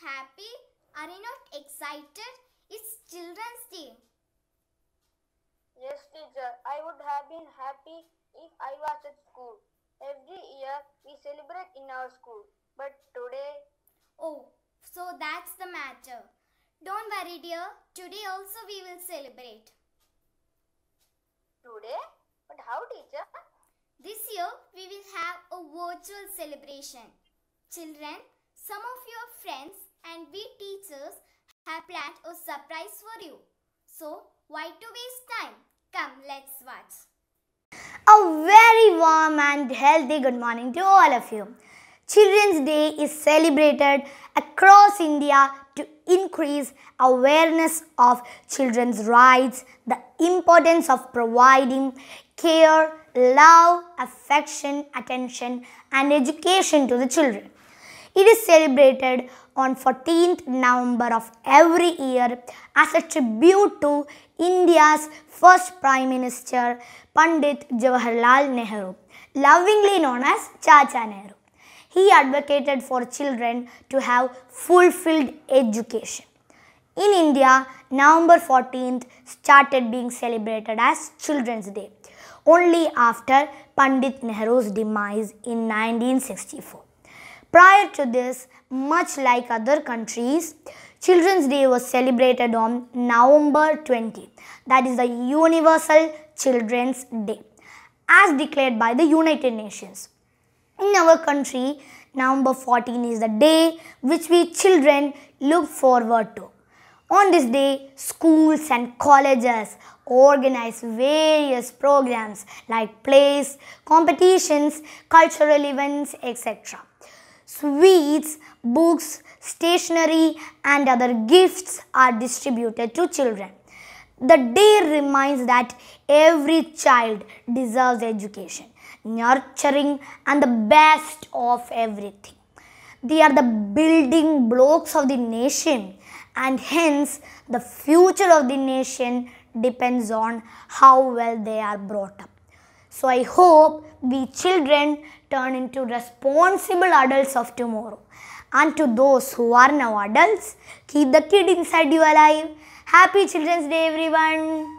happy? Are you not excited? It's Children's Day. Yes, teacher. I would have been happy if I was at school. Every year we celebrate in our school. But today... Oh, so that's the matter. Don't worry, dear. Today also we will celebrate. Today? But how, teacher? This year we will have a virtual celebration. Children, some of your friends and we teachers have planned a surprise for you. So, why to waste time? Come, let's watch. A very warm and healthy good morning to all of you. Children's Day is celebrated across India to increase awareness of children's rights, the importance of providing care, love, affection, attention and education to the children. It is celebrated on 14th November of every year as a tribute to India's first Prime Minister, Pandit Jawaharlal Nehru, lovingly known as Chacha Nehru. He advocated for children to have fulfilled education. In India, November 14th started being celebrated as Children's Day, only after Pandit Nehru's demise in 1964. Prior to this, much like other countries, Children's Day was celebrated on November 20, that is the Universal Children's Day, as declared by the United Nations. In our country, November 14 is the day which we children look forward to. On this day, schools and colleges organize various programs like plays, competitions, cultural events, etc. Sweets, books, stationery and other gifts are distributed to children. The day reminds that every child deserves education, nurturing and the best of everything. They are the building blocks of the nation and hence the future of the nation depends on how well they are brought up. So I hope we children turn into responsible adults of tomorrow. And to those who are now adults, keep the kid inside you alive. Happy Children's Day, everyone!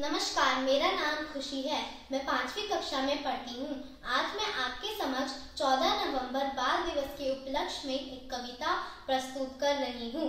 नमस्कार, मेरा नाम खुशी है। मैं 5वीं कक्षा में पढ़ती हूँ। आज मैं आपके समक्ष 14 नवंबर बाल दिवस के उपलक्ष्य में एक कविता प्रस्तुत कर रही हूँ।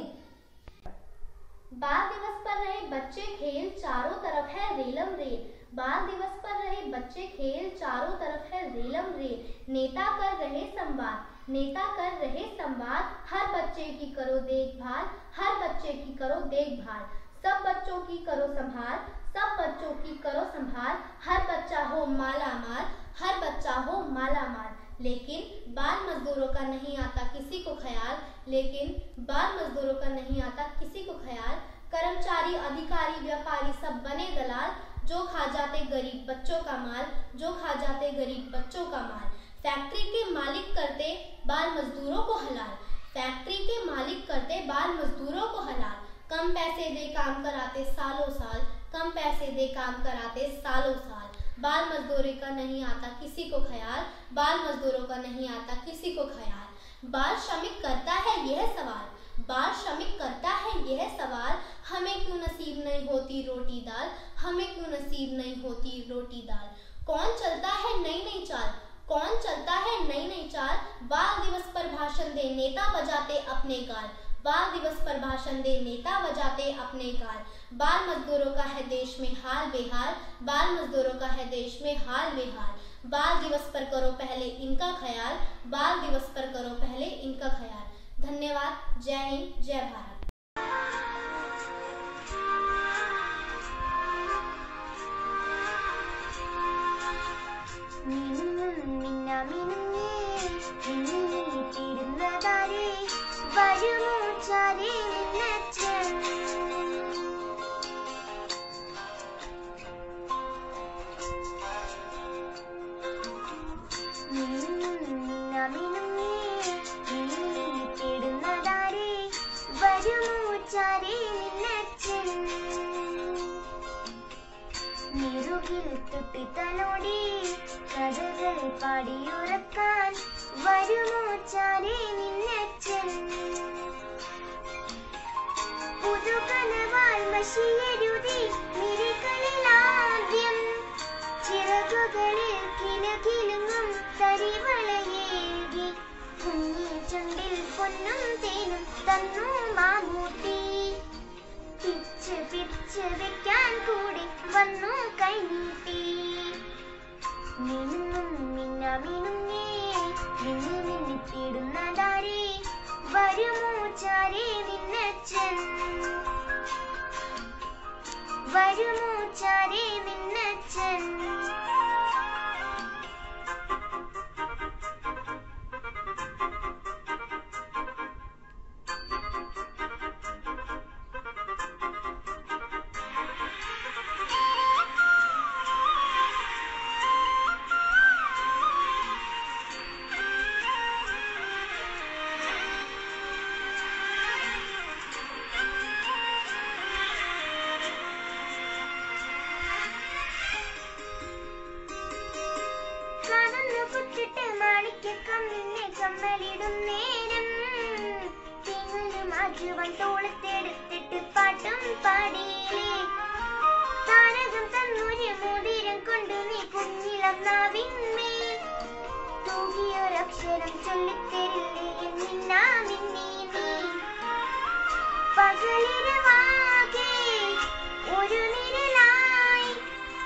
बाल दिवस पर रहे बच्चे खेल चारों तरफ है रेलम रेल। बाल दिवस पर रहे बच्चे खेल चारों तरफ है रेलम रेल। नेता कर रहे संवाद, नेता कर रहे संवाद। हर बच्चे की करो देखभाल, हर बच्चे की करो देखभाल। सब बच्चों की करो संभाल, सब बच्चों की करो संभाल। हर बच्चा हो माला माल, हर बच्चा हो माला माल। लेकिन बाल मजदूरों का नहीं आता किसी को ख्याल, लेकिन बाल मजदूरों का नहीं आता किसी को ख्याल। कर्मचारी अधिकारी व्यापारी सब बने दलाल, जो खा जाते गरीब बच्चों का माल, जो खा जाते गरीब बच्चों का माल। फैक्ट्री के मालिक करते बाल मजदूरों को हलाल, फैक्ट्री के मालिक करते बाल मजदूरों को हलाल। कम पैसे दे काम कराते सालों साल, कम पैसे दे काम कराते सालों साल। बाल मजदूरी का नहीं आता किसी को ख्याल, बाल मजदूरों का नहीं आता किसी को ख्याल। बाल श्रमिक करता है यह सवाल, बाल श्रमिक करता है यह सवाल। हमें क्यों नसीब नहीं होती रोटी दाल, हमें क्यों नसीब नहीं होती रोटी दाल। कौन चलता है नई नई चाल, कौन चलता है नई नई चाल, बाल दिवस पर भाषण दे नेता बजाते अपने गाल, बाल दिवस पर भाषण दे नेता बजाते अपने गाल। बाल मजदूरों का है देश में हाल बेहाल, बाल मजदूरों का है देश में हाल बेहाल। बाल दिवस पर करो पहले इनका ख्याल, बाल दिवस पर करो पहले इनका ख्याल। धन्यवाद। जय हिंद, जय भारत। തൊട്ടിത്തലോടി കഥകൾ പാടിയുറക്കാൻ വരുമോ ചാരേ നിന്നച്ഛൻ. പുതുകനവാൽ മഷിയരുതി മിഴികളിലാദ്യം ചിറകുകളിൽ കിലുകിലുങ്ങും തരിവളയേകി കുഞ്ഞി ചുണ്ടിൽ പൊന്നും തേനും തന്നു മാമൂട്ടി. പിച്ച് പിച്ച് വെക്കാൻ കൂടി വന്നു കൈനീട്ടി. മിന്നും മിന്നാമിനുങ്ങേ മിന്നി മിന്നിത്തിടുന്നതാരേ വരുമോ ചാരേ നിന്നച്ഛൻ, വരുമോ ചാരേ നിന്നച്ഛൻ. കമ്മലിടും നേരം തിങ്ങലും അജുവൻ തോളത്തെടുത്തിട്ട് പാട്ടും പാടിയില്ലേ. താരകം തന്നൊരു മോതിരം കൊണ്ട് നീ കുഞ്ഞിളം നാവിന്മേൽ തൂകിയൊരക്ഷരം ചൊല്ലിത്തരില്ലേ എന്നിന്നാ മിന്നി നീ. പകലിരവാകെ ഒരു നിഴലായി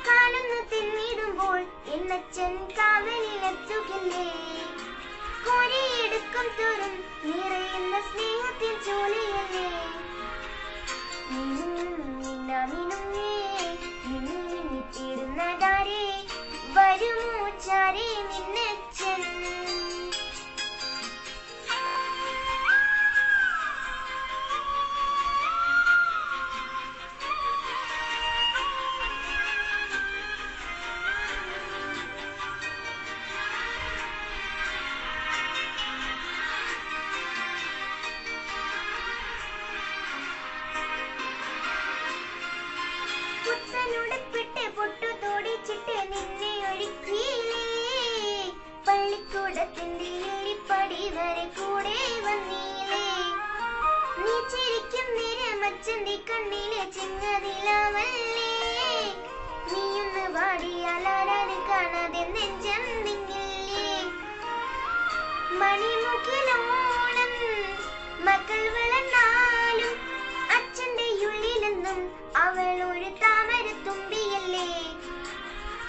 കാലൊന്നു തിന്നിടുമ്പോൾ എന്നച്ഛൻ കാവലിലെത്തുകില്ലേ. കോരിയെടുക്കും തോറും നിറയുന്ന സ്നേഹത്തിൻ ചോലയല്ലേ. മിന്നാമിനുങ്ങേ മിന്നി മിന്നിത്തിടുന്നതാരേ വരുമോ ചാരേ നിന്നച്ഛൻ. പുത്തനുടുപ്പിട്ട് പൊട്ടു തോടിച്ചിട്ട് നിന്നെ ഒരുക്കിയില്ലേ. പള്ളിക്കൂടത്തിന്റെ ഏരിപ്പടി വരെ കൂടെ വന്നില്ലേ. നീ ചിരിക്കും നേരം അച്ഛന്റെ കണ്ണിലെ ചിങ്ങനിലാവല്ലേ. നീയൊന്ന് പാടിയാലാരും കാണാതെ നെഞ്ചം നിങ്ങില്ലേ. മണിമുഖിലോളം മക്കൾ വളർന്നാലും അച്ഛന്റെ ഉള്ളിലെന്നും അവൾ ഒരു താമരത്തുമ്പിയല്ലേ.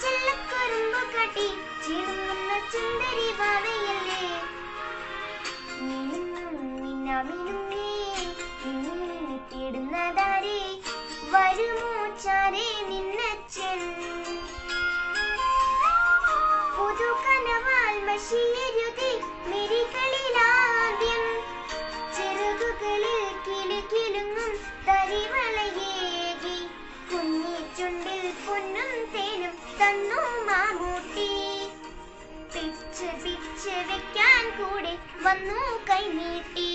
ചെല്ലക്കുറുമ്പ് കാട്ടി ചിടുങ്ങുന്ന സുന്ദരി ഭാവയല്ലേ. മിന്നാമിനുങ്ങേ മിന്നി മിന്നിത്തിടുന്നതാരേ വരുമോ ചാരേ നിന്നച്ഛൻ. പുതുകനവാൽ മഷിയരുതി മിഴികളിലാദ്യം ചിറകുകളിൽ കിലുകിലുങ്ങും തരിവളയേകി കുഞ്ഞി ചുണ്ടിൽ പൊന്നും തേനും തന്നു മാമൂട്ടി. പിച്ച് പിച്ച് വെക്കാൻ കൂടെ വന്നു കൈനീട്ടി.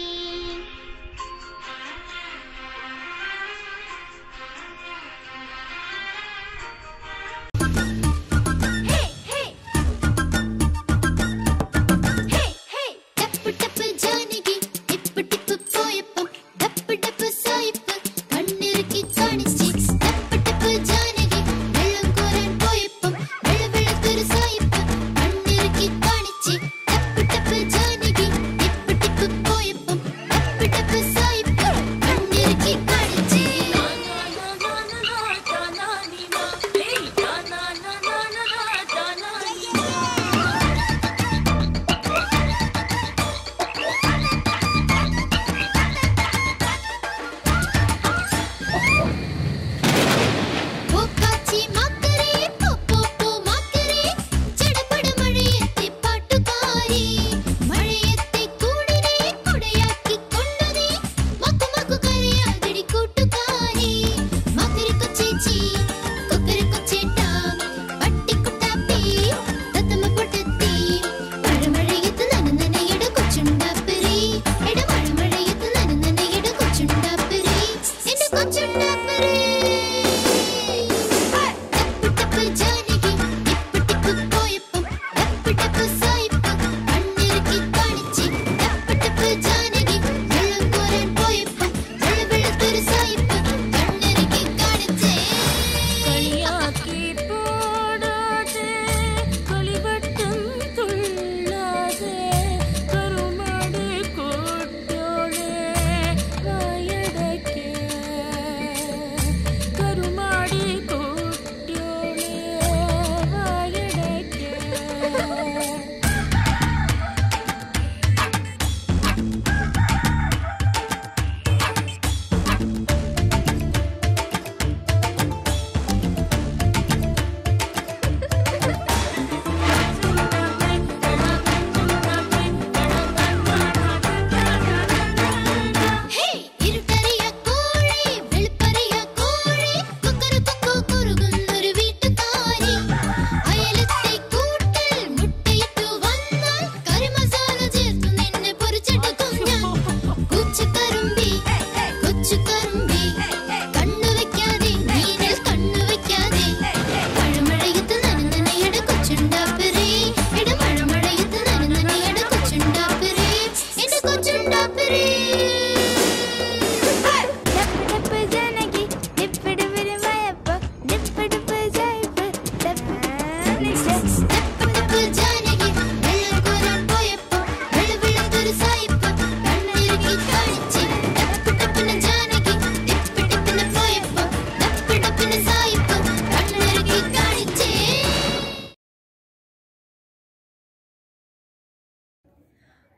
Keep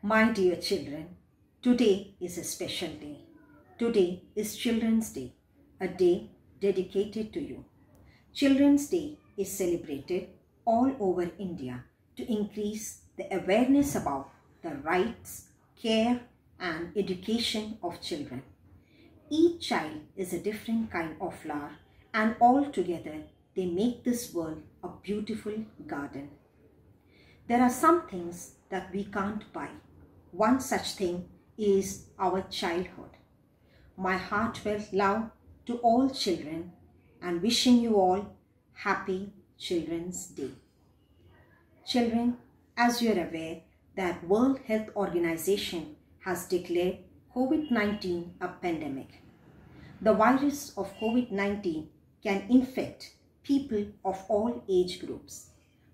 My dear children, today is a special day. Today is Children's Day, a day dedicated to you. Children's Day is celebrated all over India to increase the awareness about the rights, care, and education of children. Each child is a different kind of flower, and all together they make this world a beautiful garden. There are some things that we can't buy. One such thing is our childhood. My heartfelt love to all children and wishing you all happy Children's Day. Children, as you are aware that World Health Organization has declared COVID-19 a pandemic. The virus of COVID-19 can infect people of all age groups,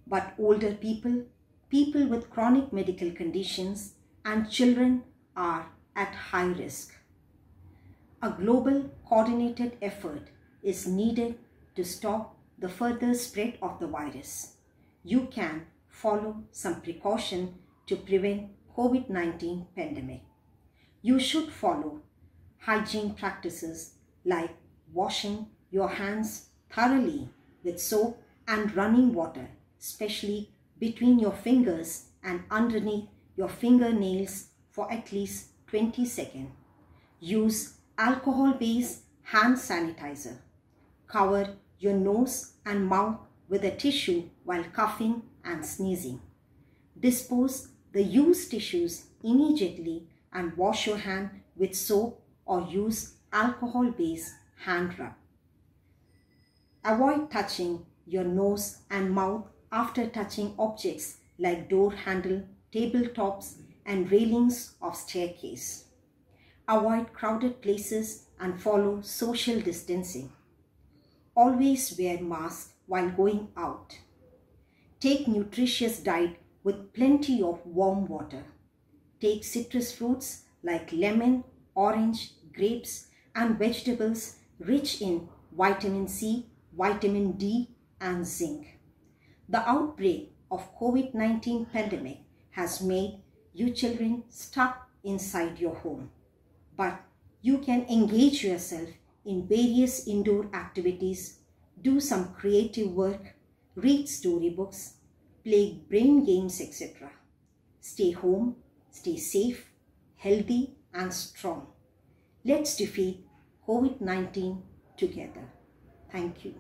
but older people, people with chronic medical conditions, and children are at high risk. A global coordinated effort is needed to stop the further spread of the virus. You can follow some precaution to prevent COVID-19 pandemic. You should follow hygiene practices like washing your hands thoroughly with soap and running water, especially between your fingers and underneath your fingernails for at least 20 seconds. Use alcohol-based hand sanitizer. Cover your nose and mouth with a tissue while coughing and sneezing. Dispose the used tissues immediately and wash your hand with soap or use alcohol-based hand rub. Avoid touching your nose and mouth after touching objects like door handle, tabletops, and railings of staircase. Avoid crowded places and follow social distancing. Always wear mask while going out. Take nutritious diet with plenty of warm water. Take citrus fruits like lemon, orange, grapes, and vegetables rich in vitamin C, vitamin D, and zinc. The outbreak of COVID-19 pandemic has made you children stuck inside your home. But you can engage yourself in various indoor activities, do some creative work, read storybooks, play brain games, etc. Stay home, stay safe, healthy, and strong. Let's defeat COVID-19 together. Thank you.